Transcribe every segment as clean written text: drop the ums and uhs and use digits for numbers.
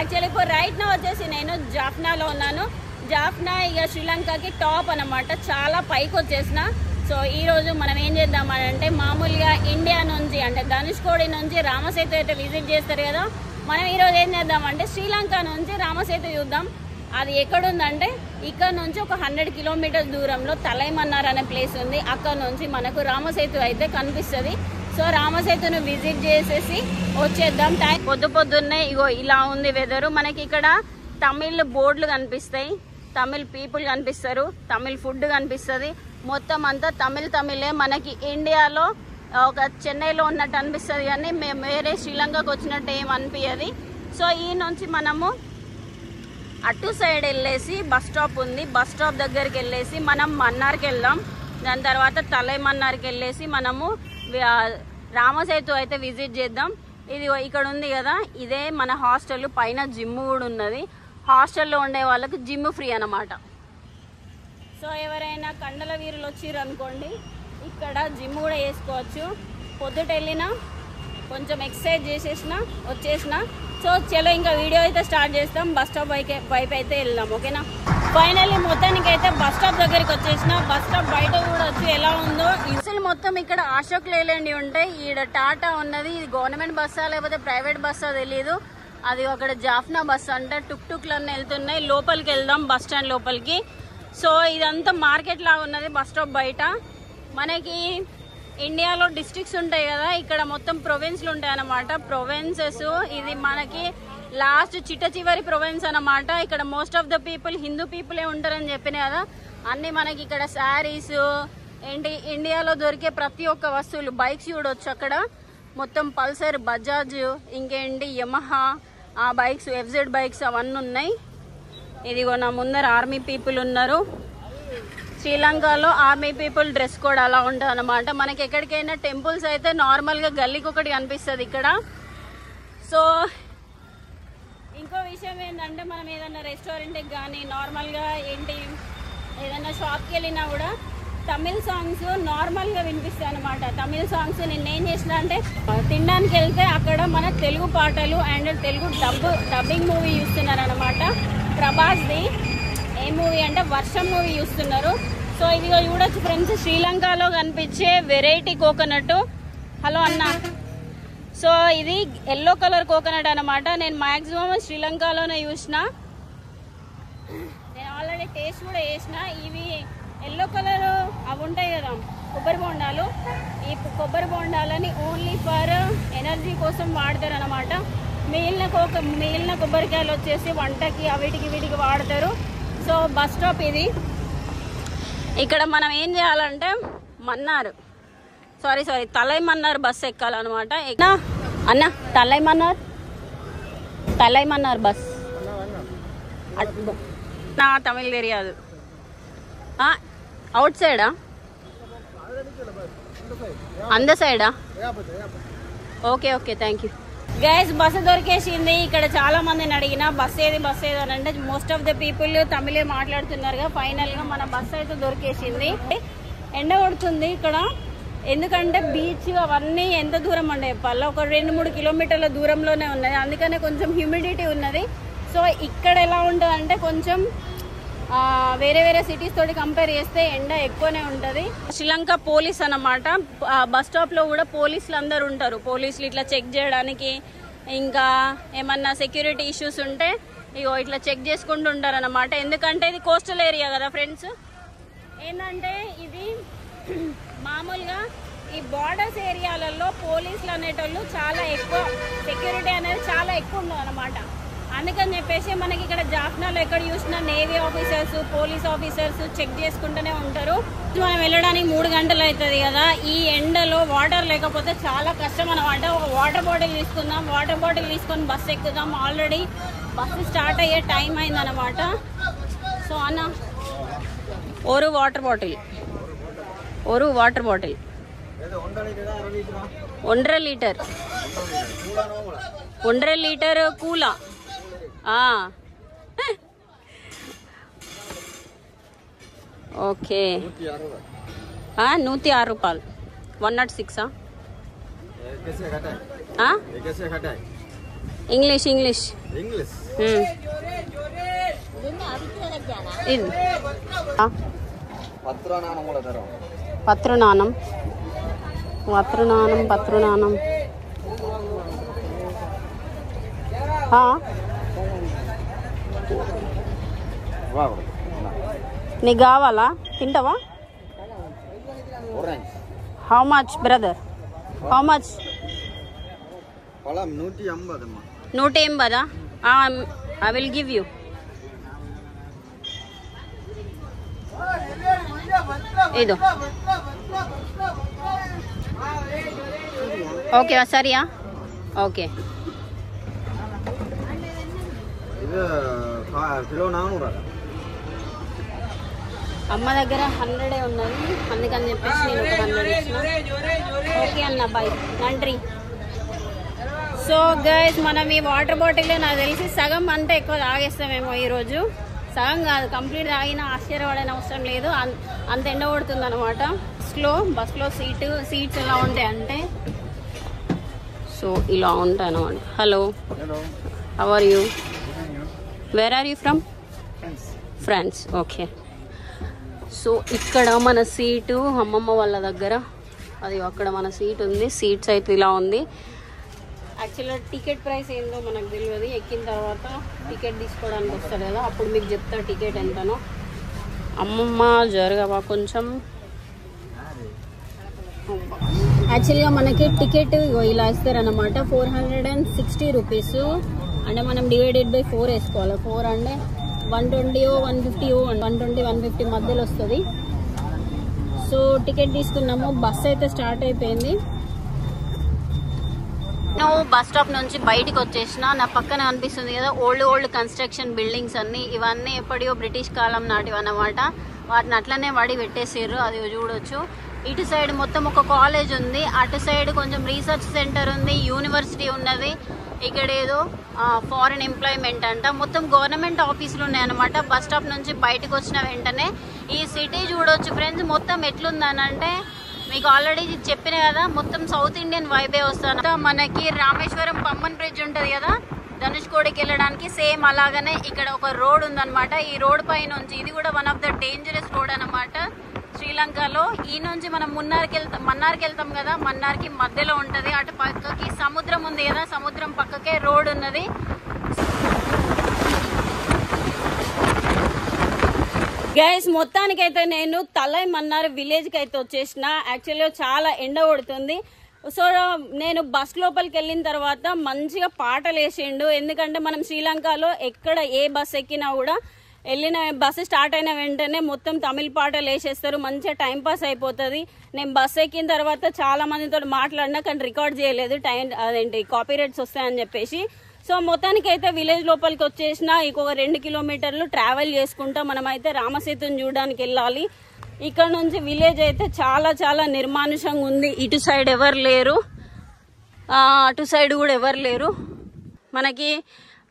Actually ఇప్పుడు right నా వచ్చేసి నేను జాఫ్నాలో ఉన్నాను. జాఫ్నా ఇక శ్రీలంకకి టాప్ అనమాట, చాలా పైకి వచ్చేసిన. సో ఈరోజు మనం ఏం చేద్దామనంటే మామూలుగా ఇండియా నుంచి అంటే ధనుష్కోడి నుంచి రామసేతు అయితే విజిట్ చేస్తారు కదా, మనం ఈరోజు ఏం చేద్దామంటే శ్రీలంక నుంచి రామసేతు చూద్దాం. అది ఎక్కడుందంటే ఇక్కడ నుంచి ఒక 100 కిలోమీటర్స్ దూరంలో తలైమన్నార్ అనే ప్లేస్ ఉంది. అక్కడ నుంచి మనకు రామసేతు అయితే కనిపిస్తుంది. సో రామసేతును విజిట్ చేసేసి వచ్చేద్దాం. పొద్దున్నే ఇగో ఇలా ఉంది వెదరు. మనకి ఇక్కడ తమిళ్ బోర్డులు కనిపిస్తాయి, తమిళ్ పీపుల్ కనిపిస్తారు, తమిళ్ ఫుడ్ కనిపిస్తుంది. మొత్తం అంతా తమిళే. మనకి ఇండియాలో ఒక చెన్నైలో ఉన్నట్టు అనిపిస్తుంది కానీ మేము వేరే శ్రీలంకకు వచ్చినట్టు ఏం అనిపించదు. సో ఈ నుంచి మనము అటు సైడ్ వెళ్ళేసి బస్ స్టాప్ ఉంది, బస్ స్టాప్ దగ్గరికి వెళ్ళేసి మనం మన్నార్కి వెళ్దాం. దాని తర్వాత తలైమన్నార్కి వెళ్ళేసి మనము రామసేతు అయితే విజిట్ చేద్దాం. ఇది ఇక్కడ ఉంది కదా, ఇదే మన హాస్టల్. పైన జిమ్ కూడా ఉన్నది. హాస్టల్లో ఉండే వాళ్ళకి జిమ్ ఫ్రీ అన్నమాట. సో ఎవరైనా కండల వీరులు వచ్చిర్రు అనుకోండి, ఇక్కడ జిమ్ కూడా వేసుకోవచ్చు. పొద్దుట వెళ్ళినా కొంచెం ఎక్సర్సైజ్ చేసేసిన వచ్చేసిన. సో చలో ఇంకా వీడియో అయితే స్టార్ట్ చేస్తాం. బస్ స్టాప్ వైపు అయితే వెళ్దాం, ఓకేనా. ఫైనల్లీ మొత్తానికి అయితే బస్ స్టాప్ దగ్గరికి వచ్చేసిన. బస్ స్టాప్ బయట కూడా వచ్చి ఎలా ఉందో. అసలు మొత్తం ఇక్కడ అశోక్ లేలాండ్ ఉంటాయి. ఈడ టాటా ఉన్నది. ఇది గవర్నమెంట్ బస్సా లేకపోతే ప్రైవేట్ బస్సా తెలియదు. అది అక్కడ జాఫ్నా బస్ అంటే టుక్లు అన్నీ వెళ్తున్నాయి. లోపలికి వెళ్దాం, బస్ స్టాండ్ లోపలికి. సో ఇదంతా మార్కెట్ లాగా ఉన్నది బస్ స్టాప్ బయట. మనకి ఇండియాలో డిస్ట్రిక్ట్స్ ఉంటాయి కదా, ఇక్కడ మొత్తం ప్రొవిన్స్లు ఉంటాయి అన్నమాట. ప్రొవిన్సెస్ ఇది మనకి లాస్ట్ చివరి ప్రొవిన్స్ అన్నమాట. ఇక్కడ most of the people Hindu పీపులే ఉంటారని చెప్పిన కదా. అన్ని మనకి ఇక్కడ శారీస్ ఏంటి ఇండియాలో దొరికే ప్రతి ఒక్క వస్తువులు, బైక్స్ చూడొచ్చు అక్కడ. మొత్తం పల్సర్, బజాజ్, ఇంకేంటి యమహా ఆ బైక్స్, FZ బైక్స్ అవన్నీ ఉన్నాయి. ఇదిగో నా ముందర ఆర్మీ పీపుల్ ఉన్నారు. శ్రీలంకలో ఆర్మీ పీపుల్ డ్రెస్ కోడ్ అలా ఉంటుంది అనమాట. మనకి ఎక్కడికైనా టెంపుల్స్ అయితే నార్మల్గా గల్లీకి ఒకటి కనిపిస్తుంది ఇక్కడ. సో ఇంకో విషయం ఏంటంటే మనం ఏదైనా రెస్టారెంట్కి కానీ నార్మల్గా ఏంటి ఏదైనా షాప్కి వెళ్ళినా కూడా తమిళ్ సాంగ్స్ నార్మల్గా వినిపిస్తాయి అనమాట. తమిళ్ సాంగ్స్ నేనేం చేసిన అంటే తినడానికి వెళ్తే అక్కడ మన తెలుగు పాటలు అండ్ తెలుగు డబ్బింగ్ మూవీ చూస్తున్నారు అనమాట. ప్రభాస్ది ఏ మూవీ అంటే వర్షం మూవీ చూస్తున్నారు. సో ఇదిగో చూడొచ్చు ఫ్రెండ్స్, శ్రీలంకలో కనిపించే వెరైటీ కోకోనట్. హలో అన్న. సో ఇది ఎల్లో కలర్ కోకోనట్ అనమాట. నేను మ్యాక్సిమం శ్రీలంకలోనే చూసిన. నేను ఆల్రెడీ టేస్ట్ కూడా చేసిన. ఇవి ఎల్లో కలర్ అవి ఉంటాయి కదా కొబ్బరి బొండాలు. ఈ కొబ్బరి బొండాలని ఓన్లీ ఫర్ ఎనర్జీ కోసం వాడతారు అనమాట. మిగిలిన కొబ్బరికాయలు వచ్చేసి వంటకి అవిటికి వీటికి వాడతారు. సో బస్ స్టాప్ ఇది. ఇక్కడ మనం ఏం చేయాలంటే తలైమన్నార్ బస్ ఎక్కాలన్నమాట. అన్న తలైమన్నార్ బస్ నా తమిళ్ తెలియదు. అవుట్ సైడా అంద సైడా? Okay thank you guys. Bus దొరికేసింది. ఇక్కడ చాలా మందిని అడిగిన బస్ ఏది అని అంటే మోస్ట్ ఆఫ్ ద పీపుల్ తమిళే మాట్లాడుతున్నారు. ఫైనల్ గా మన బస్సు అయితే దొరికేసింది. ఎండ కొడుతుంది ఇక్కడ, ఎందుకంటే బీచ్ అవన్నీ ఎంత దూరం ఉండే చెప్పాలి, ఒక 2-3 కిలోమీటర్ల దూరంలోనే ఉన్నది. అందుకనే కొంచెం హ్యూమిడిటీ ఉన్నది. సో ఇక్కడ ఎలా ఉంటుంది అంటే కొంచెం వేరే సిటీస్ తోటి కంపేర్ చేస్తే ఎండ ఎక్కువనే ఉంటుంది. శ్రీలంక పోలీస్ అన్నమాట. బస్ స్టాప్ లో కూడా పోలీసులు అందరు ఉంటారు. పోలీసులు ఇట్లా చెక్ చేయడానికి, ఇంకా ఏమన్నా సెక్యూరిటీ ఇష్యూస్ ఉంటే ఇగో ఇట్లా చెక్ చేసుకుంటూ ఉంటారు అన్నమాట. ఎందుకంటే ఇది కోస్టల్ ఏరియా కదా ఫ్రెండ్స్. ఏంటంటే ఇది మామూలుగా ఈ బార్డర్స్ ఏరియాలలో పోలీసులు అనేటోళ్ళు చాలా ఎక్కువ, సెక్యూరిటీ అనేది చాలా ఎక్కువ ఉండదు అనమాట. అందుకని చెప్పేసి మనకి ఇక్కడ జాఫ్నాలో ఎక్కడ చూసినా navy officers, police officers check చేసుకుంటూనే ఉంటారు. మనం వెళ్ళడానికి 3 గంటలు అవుతుంది కదా. ఈ ఎండలో వాటర్ లేకపోతే చాలా కష్టం అనమాట. ఒక వాటర్ బాటిల్ తీసుకుందాం, వాటర్ బాటిల్ తీసుకొని బస్సు ఎక్కుదాం. ఆల్రెడీ బస్సు స్టార్ట్ అయ్యే టైం అయిందనమాట. సో అన్న ఓరు వాటర్ బాటిల్ 1.5 లీటర్ కూలా. ఓకే 106 రూపాయలు. 106 ఇంగ్లీష్ ఇంగ్లీష్ ఇది పత్రునానం పత్రునానం పత్రునానం నీకు కావాలా తింటావా how much brother how much 180 I will give you ಇದು ఓకే సరియా ఓకే అమ్మ దగ్గర 100 ఉన్నది అందుకని చెప్పేసి నేను ఒక 100 ఇచ్చిన ఓకే అన్న బాయ్ నండ్రి సో గైస్ మనం ఈ వాటర్ బాటిల్ నాకు తెలిసి సగం అంటే ఎక్కువ తాగేస్తామేమో ఈరోజు సగం కాదు కంప్లీట్ తాగినా ఆశ్చర్యపడని అవసరం లేదు అంత ఎండ కొడుతుంది అనమాట బస్లో సీట్స్ ఎలా ఉంటాయి అంటే సో ఇలా ఉంటాయి అనమాట hello how are you where are you from France okay so ఇక్కడ మన సీటు అమ్మమ్మ వాళ్ళ దగ్గర అది అక్కడ మన సీట్ ఉంది సీట్స్ అయితే ఇలా ఉంది యాక్చువల్గా టికెట్ ప్రైస్ ఏందో మనకు తెలియదు ఎక్కిన తర్వాత టికెట్ తీసుకోవడానికి వస్తారు కదా అప్పుడు మీకు చెప్తా టికెట్ ఎంతనో అమ్మమ్మ జరగవా కొంచెం యాక్చువల్గా మనకి టికెట్ ఇలా ఇస్తారనమాట 460 రూపీస్ అంటే మనం డివైడెడ్ బై 4 వేసుకోవాలి 4 అంటే 120 150 120 150 మధ్యలో వస్తుంది సో టికెట్ తీసుకున్నాము బస్ అయితే స్టార్ట్ అయిపోయింది బస్ స్టాప్ నుంచి బయటకు వచ్చేసిన నా పక్కన అనిపిస్తుంది కదా ఓల్డ్ కన్స్ట్రక్షన్ బిల్డింగ్స్ అన్ని ఇవన్నీ ఎప్పటియో బ్రిటిష్ కాలం నాటివి అన్నమాట వాటిని అట్లనే వాడి పెట్టేసారు అది చూడొచ్చు ఇటు సైడ్ మొత్తం ఒక కాలేజ్ ఉంది అటు సైడ్ కొంచెం రీసెర్చ్ సెంటర్ ఉంది యూనివర్సిటీ ఉన్నది ఇక్కడ ఏదో ఫారెన్ ఎంప్లాయ్మెంట్ అంట మొత్తం గవర్నమెంట్ ఆఫీసులు ఉన్నాయన్నమాట బస్ స్టాప్ నుంచి బయటకు వచ్చిన వెంటనే ఈ సిటీ చూడొచ్చు ఫ్రెండ్స్ మొత్తం ఎట్లుందనంటే మీకు ఆల్రెడీ చెప్పిన కదా మొత్తం సౌత్ ఇండియన్ వైబే వస్తాను మనకి రామేశ్వరం పంబన్ బ్రిడ్జ్ ఉంటుంది కదా ధనుష్కోడికి వెళ్ళడానికి సేమ్ అలాగనే ఇక్కడ ఒక రోడ్ ఉందన్నమాట ఈ రోడ్ పై నుంచి ఇది కూడా one of the dangerous road అనమాట శ్రీలంకలో ఈ నుంచి మనం మన్నార్కి వెళ్తాం కదా మన్నార్కి మధ్యలో ఉంటుంది అటు పక్కకి సముద్రం ఉంది కదా సముద్రం పక్కకే రోడ్ ఉన్నది గైస్ మొత్తానికైతే నేను తలై మన్నార్ విలేజ్కి అయితే వచ్చేసిన యాక్చువల్గా చాలా ఎండ కొడుతుంది సో నేను బస్ లోపలికి వెళ్ళిన తర్వాత మంచిగా పాటలు వేసిండు ఎందుకంటే మనం శ్రీలంకలో ఎక్కడ ఏ బస్ ఎక్కినా కూడా వెళ్ళిన బస్సు స్టార్ట్ అయిన వెంటనే మొత్తం తమిళ పాటలు వేసేస్తారు మంచిగా టైంపాస్ అయిపోతుంది నేను బస్ ఎక్కిన తర్వాత చాలా మందితో మాట్లాడినా కానీ రికార్డ్ చేయలేదు కాపీరైట్స్ వస్తాయని చెప్పేసి సో మొత్తానికి అయితే విలేజ్ లోపలికి వచ్చేసిన ఇంకొక 2 కిలోమీటర్లు ట్రావెల్ చేసుకుంటా మనమైతే రామసేతుని చూడడానికి వెళ్ళాలి ఇక్కడ నుంచి విలేజ్ అయితే చాలా నిర్మానుషంగా ఉంది ఇటు సైడ్ ఎవరు లేరు అటు సైడ్ కూడా ఎవరు లేరు మనకి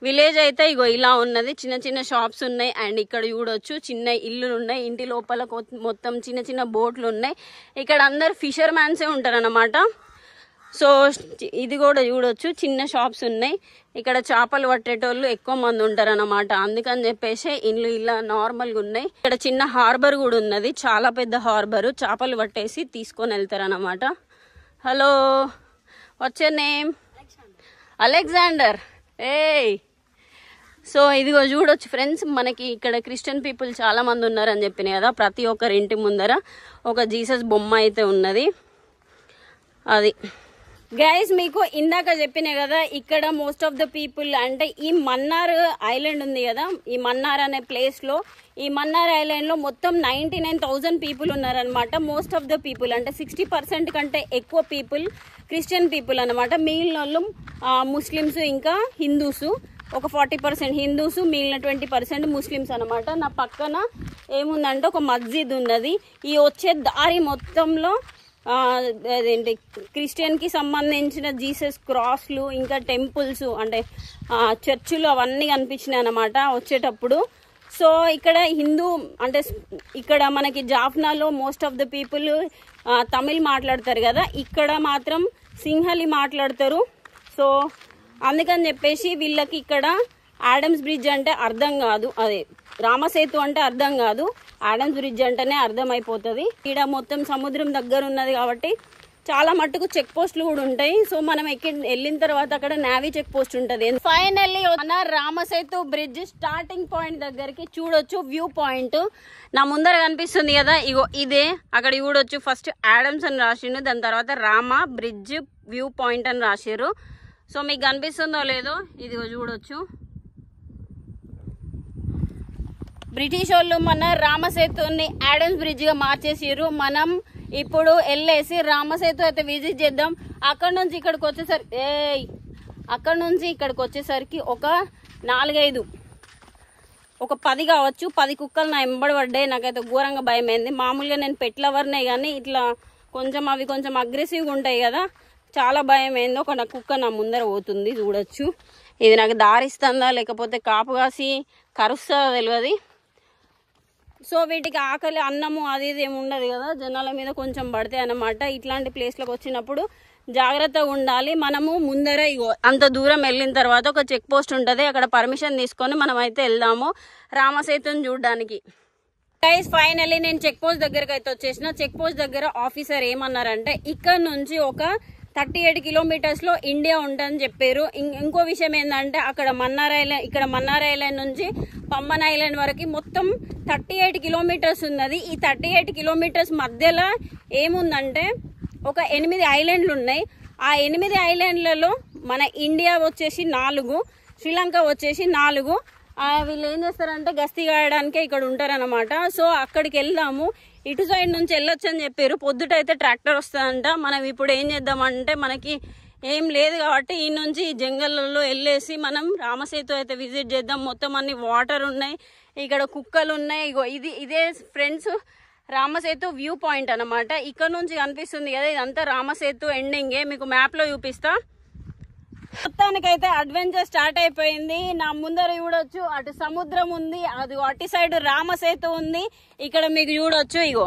విలేజ్ అయితే ఇగో ఇలా ఉన్నది చిన్న షాప్స్ ఉన్నాయి అండ్ ఇక్కడ చూడొచ్చు చిన్న ఇల్లులు ఉన్నాయి ఇంటి లోపల మొత్తం చిన్న బోట్లు ఉన్నాయి ఇక్కడ అందరు ఫిషర్ మ్యాన్సే ఉంటారు అన్నమాట సో ఇది కూడా చూడొచ్చు చిన్న షాప్స్ ఉన్నాయి ఇక్కడ చేపలు పట్టేటోళ్ళు ఎక్కువ మంది ఉంటారు అన్నమాట అందుకని చెప్పేసి ఇల్లు ఇలా నార్మల్గా ఉన్నాయి ఇక్కడ చిన్న హార్బర్ కూడా ఉన్నది చాలా పెద్ద హార్బర్ చేపలు పట్టేసి తీసుకొని వెళ్తారు అన్నమాట hello what's your name Alexander ఏయ్ సో ఇదిగో చూడొచ్చు ఫ్రెండ్స్ మనకి ఇక్కడ క్రిస్టియన్ పీపుల్ చాలా మంది ఉన్నారని చెప్పినాయి కదా ప్రతి ఒక్కరి ఇంటి ముందర ఒక జీసస్ బొమ్మ అయితే ఉన్నది అది గైస్ మీకు ఇందాక చెప్పినా కదా ఇక్కడ మోస్ట్ ఆఫ్ ద పీపుల్ అంటే ఈ మన్నార్ ఐలాండ్ ఉంది కదా ఈ మన్నార్ అనే ప్లేస్ లో ఈ మన్నార్ ఐలాండ్ లో మొత్తం 99,000 పీపుల్ ఉన్నారనమాట మోస్ట్ ఆఫ్ ద పీపుల్ అంటే 60% కంటే ఎక్కువ పీపుల్ క్రిస్టియన్ పీపుల్ అనమాట మిగిలిన వాళ్ళు ముస్లిమ్స్ ఇంకా హిందూస్ ఒక 40% హిందూస్ మిగిలిన 20% ముస్లిమ్స్ అనమాట నా పక్కన ఏముందంటే ఒక మస్జిద్ ఉన్నది ఈ వచ్చే దారి మొత్తంలో అదేంటి క్రిస్టియన్ కి సంబంధించిన జీసస్ క్రాస్లు ఇంకా టెంపుల్స్ అంటే చర్చిలు అవన్నీ కనిపించినాయి అన్నమాట వచ్చేటప్పుడు సో ఇక్కడ హిందూ అంటే ఇక్కడ మనకి జాఫ్నాలో most of the people Tamil మాట్లాడతారు కదా ఇక్కడ మాత్రం సింహలి మాట్లాడతారు సో అందుకని చెప్పేసి వీళ్ళకి ఇక్కడ ఆడమ్స్ బ్రిడ్జ్ అంటే అర్థం కాదు, అదే రామసేతు అంటే అర్థం కాదు, ఆడమ్స్ బ్రిడ్జ్ అంటేనే అర్థమైపోతుంది. ఇక్కడ మొత్తం సముద్రం దగ్గర ఉన్నది కాబట్టి చాలా మట్టుకు చెక్ పోస్టులు కూడా ఉంటాయి. సో మనం వెళ్ళిన తర్వాత అక్కడ నేవీ చెక్ పోస్ట్ ఉంటుంది. ఫైనల్లీ మన రామసేతు బ్రిడ్జ్ స్టార్టింగ్ పాయింట్ దగ్గరికి చూడొచ్చు. వ్యూ పాయింట్ నా ముందర కనిపిస్తుంది కదా, ఇగో ఇదే. అక్కడ చూడొచ్చు ఫస్ట్ ఆడమ్స్ అని రాసిండు, దాని తర్వాత రామ బ్రిడ్జ్ వ్యూ పాయింట్ అని రాశారు. సో మీకు కనిపిస్తుందో లేదో ఇదిగో చూడొచ్చు. బ్రిటిష్ వాళ్ళు మన రామసేతుని ఆడమ్స్ బ్రిడ్జ్ గా మార్చేసారు. మనం ఇప్పుడు వెళ్ళేసి రామసేతు అయితే విజిట్ చేద్దాం. అక్కడ నుంచి ఇక్కడికి వచ్చేసరికి ఒక 4-5 ఒక 10 కావచ్చు, 10 కుక్కలు నా ఎంబడి పడ్డాయి. నాకైతే ఘోరంగా భయమైంది. మామూలుగా నేను పెట్ లవర్నే కానీ ఇట్లా అవి కొంచెం అగ్రెసివ్గా ఉంటాయి కదా, చాలా భయమైంది. ఒక కుక్క నా ముందర పోతుంది చూడొచ్చు. ఇది నాకు దారిస్తుందా లేకపోతే కాపు కాసి కరుస్తుందా తెలియదు. సో వీటికి ఆకలి అన్నము అది ఇది ఏమి ఉండదు కదా, జనాల మీద కొంచెం పడతాయి అన్నమాట. ఇట్లాంటి ప్లేస్లకు వచ్చినప్పుడు జాగ్రత్తగా ఉండాలి. మనము ముందర అంత దూరం వెళ్ళిన తర్వాత ఒక చెక్ పోస్ట్ ఉంటుంది, అక్కడ పర్మిషన్ తీసుకొని మనం అయితే వెళ్దాము రామసేతుని చూడడానికి. గైస్ ఫైనల్లీ నేను చెక్ పోస్ట్ దగ్గరకు అయితే వచ్చేసిన. చెక్ పోస్ట్ దగ్గర ఆఫీసర్ ఏమన్నారంటే ఇక్కడ నుంచి ఒక 38 కిలోమీటర్స్ లో ఇండియా ఉంటుందని చెప్పారు. ఇంకో విషయం ఏంటంటే అక్కడ మన్నార్ ఐలాండ్ నుంచి పంబన్ ఐలాండ్ వరకు మొత్తం 38 కిలోమీటర్స్ ఉన్నది. ఈ 38 కిలోమీటర్స్ మధ్యలో ఏముందంటే ఒక 8 ఐలాండ్లు ఉన్నాయి. ఆ 8 ఐలాండ్లలో మన ఇండియా వచ్చేసి 4, శ్రీలంక వచ్చేసి 4. వీళ్ళు ఏం చేస్తారంటే గస్తీ కాయడానికే ఇక్కడ ఉంటారనమాట. సో అక్కడికి వెళ్దాము. ఇటు సైడ్ నుంచి వెళ్ళొచ్చు అని చెప్పారు. పొద్దుట అయితే ట్రాక్టర్ వస్తుందంట. మనం ఇప్పుడు ఏం చేద్దామంటే మనకి ఏం లేదు కాబట్టి ఈ నుంచి జంగల్లో వెళ్ళేసి మనం రామసేతు అయితే విజిట్ చేద్దాం. మొత్తం అన్ని వాటర్ ఉన్నాయి, ఇక్కడ కుక్కలు ఉన్నాయి. ఇదే ఫ్రెండ్స్ రామసేతు వ్యూ పాయింట్ అనమాట. ఇక్కడ నుంచి కనిపిస్తుంది కదా, ఇదంతా రామసేతు ఎండింగే. మీకు మ్యాప్ లో చూపిస్తా. మొత్తానికైతే అడ్వెంచర్ స్టార్ట్ అయిపోయింది. నా ముందర చూడొచ్చు అటు సముద్రం ఉంది, అది అటు సైడ్ రామసేతు ఉంది. ఇక్కడ మీకు చూడొచ్చు ఇగో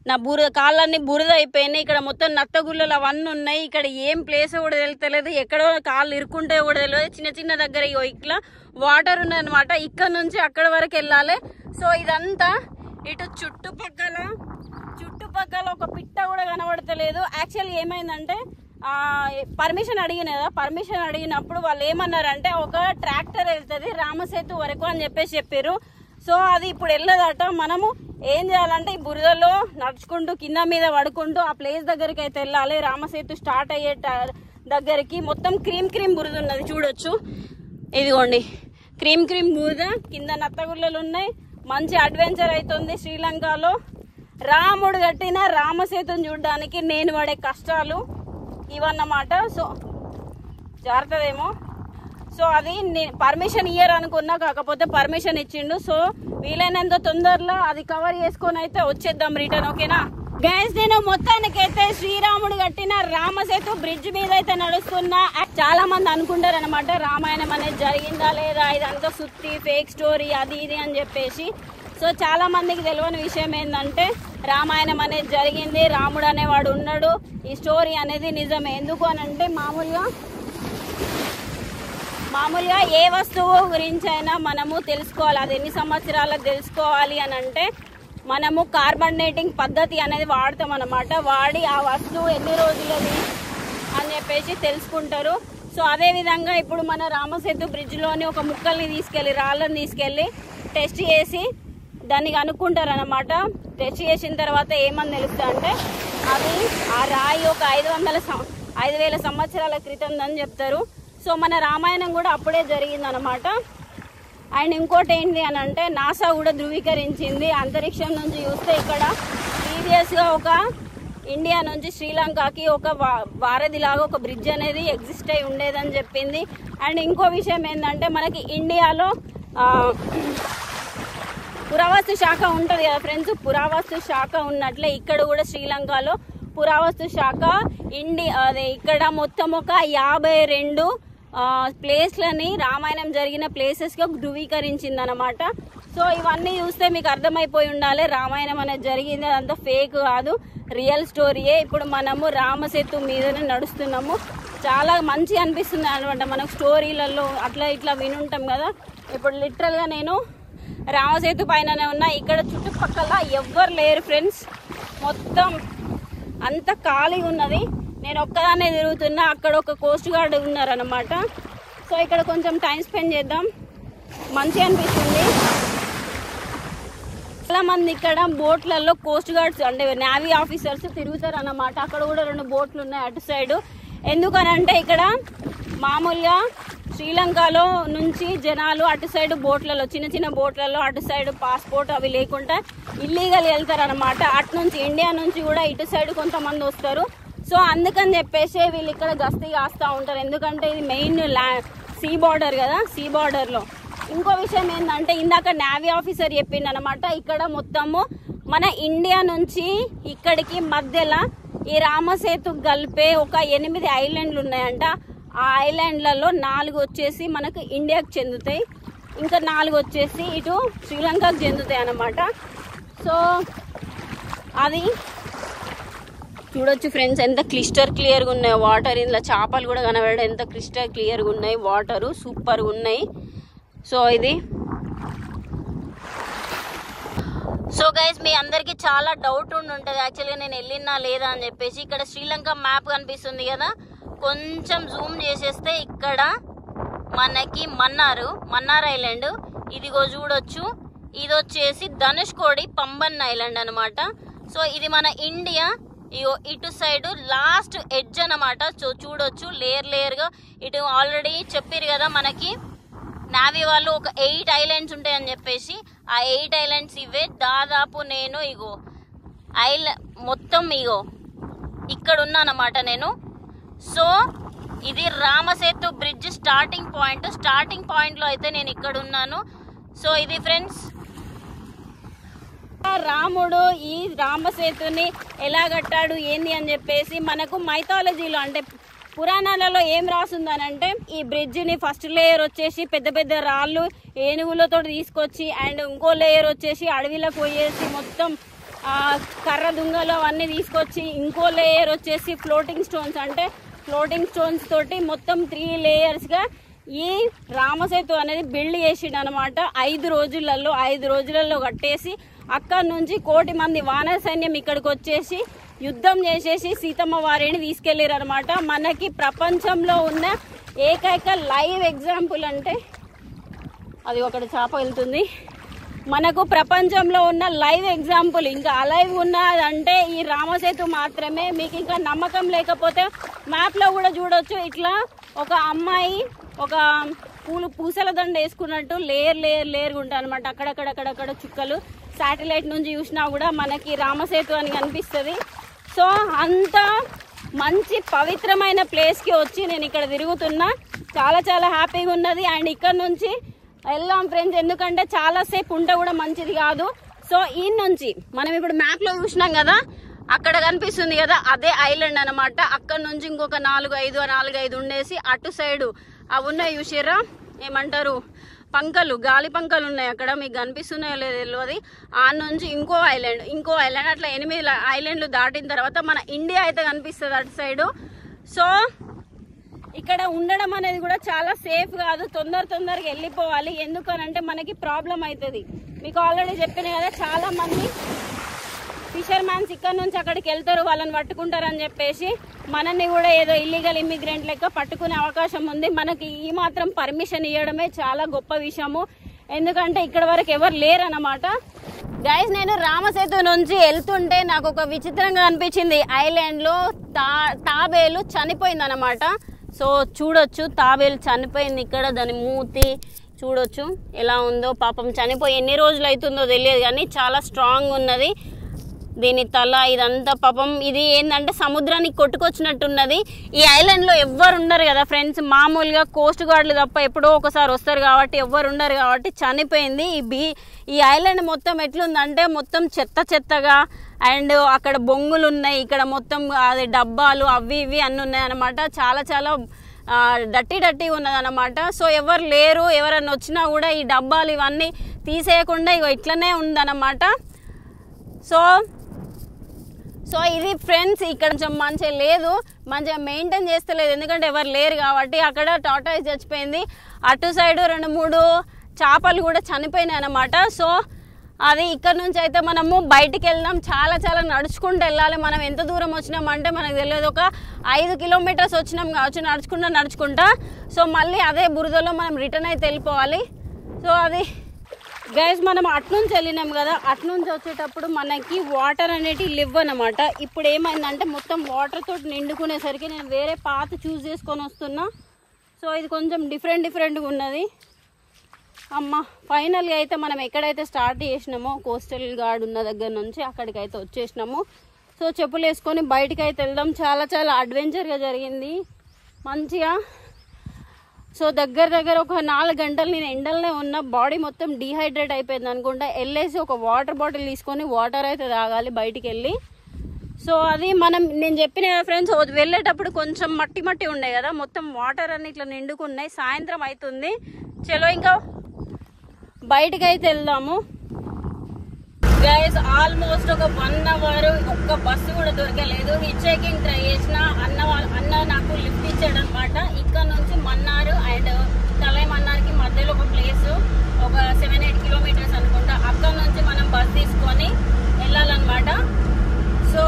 నా కాళ్ళన్నీ బురద అయిపోయినాయి. ఇక్కడ మొత్తం నత్తగుళ్ళలు అవన్నీ ఉన్నాయి. ఇక్కడ ఏం ప్లేస్ కూడా తెలుస్తలేదు, ఎక్కడో కాళ్ళు ఇరుక్కుంటే కూడా తెలియదు. చిన్న చిన్న దగ్గర ఇగో ఇట్లా వాటర్ ఉన్నాయి అనమాట. ఇక్కడ నుంచి అక్కడ వరకు వెళ్ళాలి. సో ఇదంతా ఇటు చుట్టుపక్కల ఒక పిట్ట కూడా కనబడతలేదు. యాక్చువల్లీ ఏమైందంటే పర్మిషన్ అడిగినప్పుడు వాళ్ళు ఏమన్నారంటే ఒక ట్రాక్టర్ వెళ్తుంది రామసేతు వరకు అని చెప్పారు. సో అది ఇప్పుడు వెళ్ళదట. మనము ఏం చేయాలంటే ఈ బురదలో నడుచుకుంటూ కింద మీద పడుకుంటూ ఆ ప్లేస్ దగ్గరికి అయితే వెళ్ళాలి. రామసేతు స్టార్ట్ అయ్యే దగ్గరికి మొత్తం క్రీమ్ బురద ఉన్నది చూడొచ్చు. ఇదిగోండి క్రీమ్ బురద, కింద నత్తగుళ్ళలు ఉన్నాయి. మంచి అడ్వెంచర్ అవుతుంది. శ్రీలంకలో రాముడు కట్టిన రామసేతుని చూడడానికి నేను పడే కష్టాలు ఇవన్నమాట. సో జాగ్రత్తదేమో. సో అది పర్మిషన్ ఇయ్యరు అనుకున్నా, కాకపోతే పర్మిషన్ ఇచ్చిండు. సో వీలైనంత తొందరలో అది కవర్ చేసుకొని అయితే వచ్చేద్దాం రిటర్న్. ఓకేనా గైస్, నేను మొత్తానికైతే శ్రీరాముడు కట్టిన రామసేతు బ్రిడ్జ్ మీద అయితే నడుస్తున్నా. చాలా మంది అనుకుంటారు అనమాట రామాయణం అనేది జరిగిందా లేదా, ఇదంతా సుత్తి ఫేక్ స్టోరీ అది ఇది అని చెప్పేసి. సో చాలా మందికి తెలియని విషయం ఏంటంటే రామాయణం అనేది జరిగింది, రాముడు అనేవాడు ఉన్నాడు, ఈ స్టోరీ అనేది నిజమే. ఎందుకు అని అంటే మామూలుగా ఏ వస్తువు గురించి అయినా మనము తెలుసుకోవాలి, అది ఎన్ని సంవత్సరాలకు తెలుసుకోవాలి అని అంటే మనము కార్బన్ డేటింగ్ పద్ధతి అనేది వాడతాం అన్నమాట. వాడి ఆ వస్తువు ఎన్ని రోజులది అని చెప్పేసి తెలుసుకుంటారు. సో అదేవిధంగా ఇప్పుడు మన రామసేతు బ్రిడ్జ్లోని ఒక ముక్కల్ని రాళ్ళని తీసుకెళ్ళి టెస్ట్ చేసి దాన్ని కనుక్కుంటారు అనమాట. టెస్ట్ చేసిన తర్వాత ఏమని తెలుస్తుంది అంటే అది ఆ రాయి ఒక 5,000 సంవత్సరాల క్రితం అని చెప్తారు. సో మన రామాయణం కూడా అప్పుడే జరిగిందనమాట. అండ్ ఇంకోటి ఏంటి అని అంటే నాసా కూడా ధృవీకరించింది. అంతరిక్షం నుంచి చూస్తే ఇక్కడ ప్రీవియస్గా ఒక ఇండియా నుంచి శ్రీలంకకి ఒక వారధిలాగా ఒక బ్రిడ్జ్ అనేది ఎగ్జిస్ట్ అయి ఉండేదని చెప్పింది. అండ్ ఇంకో విషయం ఏంటంటే మనకి ఇండియాలో పురావస్తు శాఖ ఉంటుంది కదా ఫ్రెండ్స్, పురావస్తు శాఖ ఉన్నట్లే ఇక్కడ కూడా శ్రీలంకలో పురావస్తు శాఖ ఇక్కడ మొత్తం ఒక 52 ప్లేస్లని రామాయణం జరిగిన ప్లేసెస్గా ధృవీకరించింది అనమాట. సో ఇవన్నీ చూస్తే మీకు అర్థమైపోయి ఉండాలి రామాయణం అనేది జరిగింది, అదంతా ఫేక్ కాదు, రియల్ స్టోరీయే. ఇప్పుడు మనము రామసేతు మీదనే నడుస్తున్నాము. చాలా మంచిగా అనిపిస్తుంది అనమాట. మనకు స్టోరీలలో అట్లా ఇట్లా వినుంటాం కదా. ఇప్పుడు లిటరల్గా నేను రామసేతు పైననే ఉన్నా. ఇక్కడ చుట్టుపక్కల ఎవ్వరు లేరు ఫ్రెండ్స్, మొత్తం అంత ఖాళీగా ఉన్నది. నేను ఒక్కదాన్నే తిరుగుతున్నా, అక్కడ ఒక కోస్ట్ గార్డ్ ఉన్నారనమాట. సో ఇక్కడ కొంచెం టైం స్పెండ్ చేద్దాం, మంచిగా అనిపిస్తుంది. చాలా మంది ఇక్కడ బోట్లలో కోస్ట్ గార్డ్స్ అంటే నేవీ ఆఫీసర్స్ తిరుగుతారు అన్నమాట. అక్కడ కూడా 2 బోట్లు ఉన్నాయి అటు సైడ్. ఎందుకనంటే ఇక్కడ మామూలుగా శ్రీలంకలో నుంచి జనాలు అటు సైడ్ బోట్లలో, చిన్న చిన్న బోట్లలో అటు సైడ్ పాస్పోర్ట్ అవి లేకుండా ఇల్లీగల్ వెళ్తారు అనమాట. అటు నుంచి ఇండియా నుంచి కూడా ఇటు సైడ్ కొంతమంది వస్తారు. సో అందుకని చెప్పేసి వీళ్ళు ఇక్కడ గస్తీ కాస్తూ ఉంటారు. ఎందుకంటే ఇది మెయిన్ సీ బార్డర్ కదా. సీ బార్డర్లో ఇంకో విషయం ఏంటంటే ఇందాక నేవీ ఆఫీసర్ చెప్పిండు అనమాట, ఇక్కడ మొత్తము మన ఇండియా నుంచి ఇక్కడికి మధ్యలో ఈ రామసేతు కలిపే ఒక 8 ఐలాండ్లు ఉన్నాయంట. ఆ ఐలాండ్లలో 4 వచ్చేసి మనకు ఇండియాకు చెందుతాయి, ఇంకా 4 వచ్చేసి ఇటు శ్రీలంకకు చెందుతాయి అన్నమాట. సో అది చూడొచ్చు ఫ్రెండ్స్, ఎంత క్లియర్గా ఉన్నాయి వాటర్. ఇందులో చేపలు కూడా కనబడే ఎంత క్లియర్గా ఉన్నాయి వాటరు, సూపర్గా ఉన్నాయి. సో ఇది సో గైస్ మీ అందరికి చాలా డౌట్ ఉంటుంది యాక్చువల్గా నేను వెళ్ళినా లేదా అని చెప్పేసి. ఇక్కడ శ్రీలంక మ్యాప్ కనిపిస్తుంది కదా, కొంచెం జూమ్ చేసేస్తే ఇక్కడ మనకి మన్నార్ ఐలాండ్ ఇదిగో చూడొచ్చు. ఇది వచ్చేసి ధనుష్కోడి పంబన్ ఐలాండ్ అనమాట. సో ఇది మన ఇండియా ఇగో ఇటు సైడ్ లాస్ట్ ఎడ్జ్ అనమాట. సో చూడొచ్చు లేయర్గా ఇటు ఆల్రెడీ చెప్పారు కదా మనకి నావీ వాళ్ళు ఒక 8 ఐలాండ్స్ ఉంటాయని చెప్పేసి. ఆ 8 ఐలాండ్స్ ఇవే. దాదాపు నేను ఇగో మొత్తం ఇగో ఇక్కడ ఉన్నానమాట నేను. సో ఇది రామసేతు బ్రిడ్జ్ స్టార్టింగ్ పాయింట్లో అయితే నేను ఇక్కడ ఉన్నాను. సో ఇది ఫ్రెండ్స్ రాముడు ఈ రామసేతుని ఎలా కట్టాడు ఏంది అని చెప్పేసి మనకు మైథాలజీలో అంటే పురాణాలలో ఏం రాస్తుందనంటే ఈ బ్రిడ్జిని ఫస్ట్ లేయర్ వచ్చేసి పెద్ద పెద్ద రాళ్ళు ఏనుగులతో తీసుకొచ్చి, అండ్ ఇంకో లేయర్ వచ్చేసి అడవిలో పోయేసి మొత్తం కర్ర దుంగలు అవన్నీ తీసుకొచ్చి, ఇంకో లేయర్ వచ్చేసి ఫ్లోటింగ్ స్టోన్స్ తోటి మొత్తం 3 లేయర్స్గా ఈ రామసేతు అనేది బిల్డ్ చేసిండు అనమాట. 5 రోజులలో కట్టేసి అక్కడ నుంచి 1 కోటి మంది వానర సైన్యం ఇక్కడికి వచ్చేసి యుద్ధం చేసేసి సీతమ్మ వారిని తీసుకెళ్లారు అనమాట. మనకి ప్రపంచంలో ఉన్న ఏకైక లైవ్ ఎగ్జాంపుల్ అంటే అది ఒకటి చేప వెళ్తుంది. మనకు ప్రపంచంలో ఉన్న లైవ్ ఎగ్జాంపుల్ ఇంకా అలైవ్ ఉన్నదంటే ఈ రామసేతు మాత్రమే. మీకు ఇంకా నమ్మకం లేకపోతే మ్యాప్లో కూడా చూడొచ్చు. ఇట్లా ఒక అమ్మాయి ఒక పూసల దండ వేసుకున్నట్టు లేయర్ ఉంటాయి అనమాట. అక్కడక్కడ చుక్కలు శాటిలైట్ నుంచి చూసినా కూడా మనకి రామసేతు అని కనిపిస్తుంది. సో అంత మంచి పవిత్రమైన ప్లేస్కి వచ్చి నేను ఇక్కడ తిరుగుతున్నా. చాలా హ్యాపీగా ఉన్నది. అండ్ ఇక్కడ నుంచి వెళ్దాం ఫ్రెండ్స్, ఎందుకంటే చాలాసేపు ఉంటే కూడా మంచిది కాదు. సో ఈ నుంచి మనం ఇప్పుడు మ్యాప్లో చూసినాం కదా, అక్కడ కనిపిస్తుంది కదా అదే ఐలాండ్ అనమాట. అక్కడ నుంచి ఇంకొక 4-5 ఉండేసి అటు సైడు అవి ఉన్నాయి చూసారా, ఏమంటారు గాలి పంకలు ఉన్నాయి అక్కడ, మీకు కనిపిస్తున్నాయో లేదో తెలియదు. ఆ నుంచి ఇంకో ఐలాండ్ అట్లా 8 ఐలాండ్లు దాటిన తర్వాత మన ఇండియా అయితే కనిపిస్తుంది అటు సైడు. సో ఇక్కడ ఉండడం అనేది కూడా చాలా సేఫ్ కాదు, తొందరగా వెళ్ళిపోవాలి. ఎందుకనంటే మనకి ప్రాబ్లం అవుతుంది. మీకు ఆల్రెడీ చెప్పిన కదా, చాలా మంది ఫిషర్మ్యాన్స్ ఇక్కడ నుంచి అక్కడికి వెళ్తారు, వాళ్ళని పట్టుకుంటారని చెప్పేసి మనల్ని కూడా ఏదో ఇల్లీగల్ ఇమ్మిగ్రెంట్ లెక్క పట్టుకునే అవకాశం ఉంది. మనకి ఈ మాత్రం పర్మిషన్ ఇవ్వడమే చాలా గొప్ప విషయము. ఎందుకంటే ఇక్కడ వరకు ఎవరు లేరన్నమాట. గైస్ నేను రామసేతు నుంచి వెళ్తుంటే నాకు ఒక విచిత్రంగా అనిపించింది. ఐలాండ్లో తాబేలు చనిపోయింది అనమాట. సో చూడొచ్చు, తాబేలు చనిపోయింది ఇక్కడ. దాని మూతి చూడొచ్చు ఎలా ఉందో. పాపం చనిపోయి ఎన్ని రోజులు అవుతుందో తెలియదు కానీ చాలా స్ట్రాంగ్ ఉన్నది దీని తల. ఇదంతా పాపం ఇది ఏంటంటే సముద్రానికి కొట్టుకొచ్చినట్టున్నది. ఈ ఐలాండ్లో ఎవ్వరు ఉండరు కదా ఫ్రెండ్స్, మామూలుగా కోస్ట్ గార్డులు తప్ప ఎప్పుడో ఒకసారి వస్తారు కాబట్టి ఎవ్వరు ఉండరు కాబట్టి చనిపోయింది. ఈ ఐలాండ్ మొత్తం ఎట్లుందంటే మొత్తం చెత్తగా, అండ్ అక్కడ బొంగులు ఉన్నాయి, ఇక్కడ మొత్తం అది డబ్బాలు అవి ఇవి అన్నీ ఉన్నాయి అనమాట. చాలా డర్టీ ఉన్నదన్నమాట. సో ఎవరు లేరు, ఎవరన్నా వచ్చినా కూడా ఈ డబ్బాలు ఇవన్నీ తీసేయకుండా ఇట్లనే ఉందన్నమాట. సో ఇది ఫ్రెండ్స్, ఇక్కడ కొంచెం మంచిగా లేదు, మంచిగా మెయింటైన్ చేస్తలేదు, ఎందుకంటే ఎవరు లేరు కాబట్టి. అక్కడ టార్టాయిస్ చచ్చిపోయింది, అటు సైడు 2-3 చేపలు కూడా చనిపోయినాయి అన్నమాట. సో అది ఇక్కడ నుంచి అయితే మనము బయటికి వెళ్దాం, చాలా చాలా నడుచుకుంటూ వెళ్ళాలి. మనం ఎంత దూరం వచ్చినామంటే మనకు తెలియదు, ఒక 5 కిలోమీటర్స్ వచ్చినాం కావచ్చు నడుచుకుంటా. సో మళ్ళీ అదే బురదలో మనం రిటర్న్ అయితే వెళ్ళిపోవాలి. సో అది గైస్, మనం అట్నుంచి వెళ్ళినాం కదా, అట్నుంచి వచ్చేటప్పుడు మనకి వాటర్ అనేటివి లివ్ అన్నమాట. ఇప్పుడు ఏమైందంటే మొత్తం వాటర్ తోటి నిండుకునేసరికి నేను వేరే పాత్ చూస్ చేసుకొని వస్తున్నా. సో ఇది కొంచెం డిఫరెంట్గా ఉన్నది. అమ్మ ఫైనల్గా అయితే మనం ఎక్కడైతే స్టార్ట్ చేసినామో కోస్టల్ గార్డ్ ఉన్న దగ్గర నుంచి అక్కడికైతే వచ్చేసినాము. సో చెప్పులు వేసుకొని బయటకు అయితే వెళ్దాం. చాలా చాలా అడ్వెంచర్గా జరిగింది మంచిగా. సో దగ్గర ఒక 4 గంటలు నేను ఎండలనే ఉన్న, బాడీ మొత్తం డీహైడ్రేట్ అయిపోయింది అనుకుంటా. వెళ్ళేసి ఒక వాటర్ బాటిల్ తీసుకొని వాటర్ అయితే తాగాలి బయటికి వెళ్ళి. సో అది నేను చెప్పిన ఫ్రెండ్స్, వెళ్ళేటప్పుడు కొంచెం మట్టి ఉండే కదా, మొత్తం వాటర్ అన్ని ఇట్లా నిండుకున్నాయి. సాయంత్రం అవుతుంది, చలో ఇంకా బయటకు అయితే వెళ్దాము. గైస్ ఆల్మోస్ట్ ఒక 1 అవర్ ఒక్క బస్సు కూడా దొరకలేదు. హిచ్ హైకింగ్ ట్రై చేసిన, అన్న నాకు లిఫ్ట్ ఇచ్చాడు అనమాట. ఇక్కడ నుంచి మన్నార్ అండ్ తలై మన్నార్కి మధ్యలో ఒక ప్లేస్, ఒక 7-8 కిలోమీటర్స్ అనుకుంటా. అక్కడ నుంచి మనం బస్ తీసుకొని వెళ్ళాలన్నమాట. సో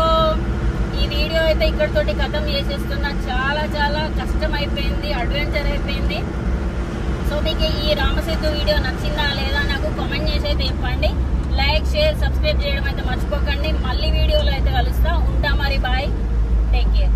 ఈ వీడియో అయితే ఇక్కడితోటి ఖతం చేసేస్తున్నా. చాలా చాలా కష్టం అయిపోయింది, అడ్వెంచర్ అయిపోయింది. సో మీకు ఈ రామసేతు వీడియో నచ్చిందా లేదా నాకు కామెంట్ చేసి అయితే చెప్పండి. లైక్, షేర్, సబ్స్క్రైబ్ చేయడం అయితే మర్చిపోకండి. మళ్ళీ వీడియోలో అయితే కలుస్తా. ఉంటా మరి, బాయ్, టేక్ కేర్.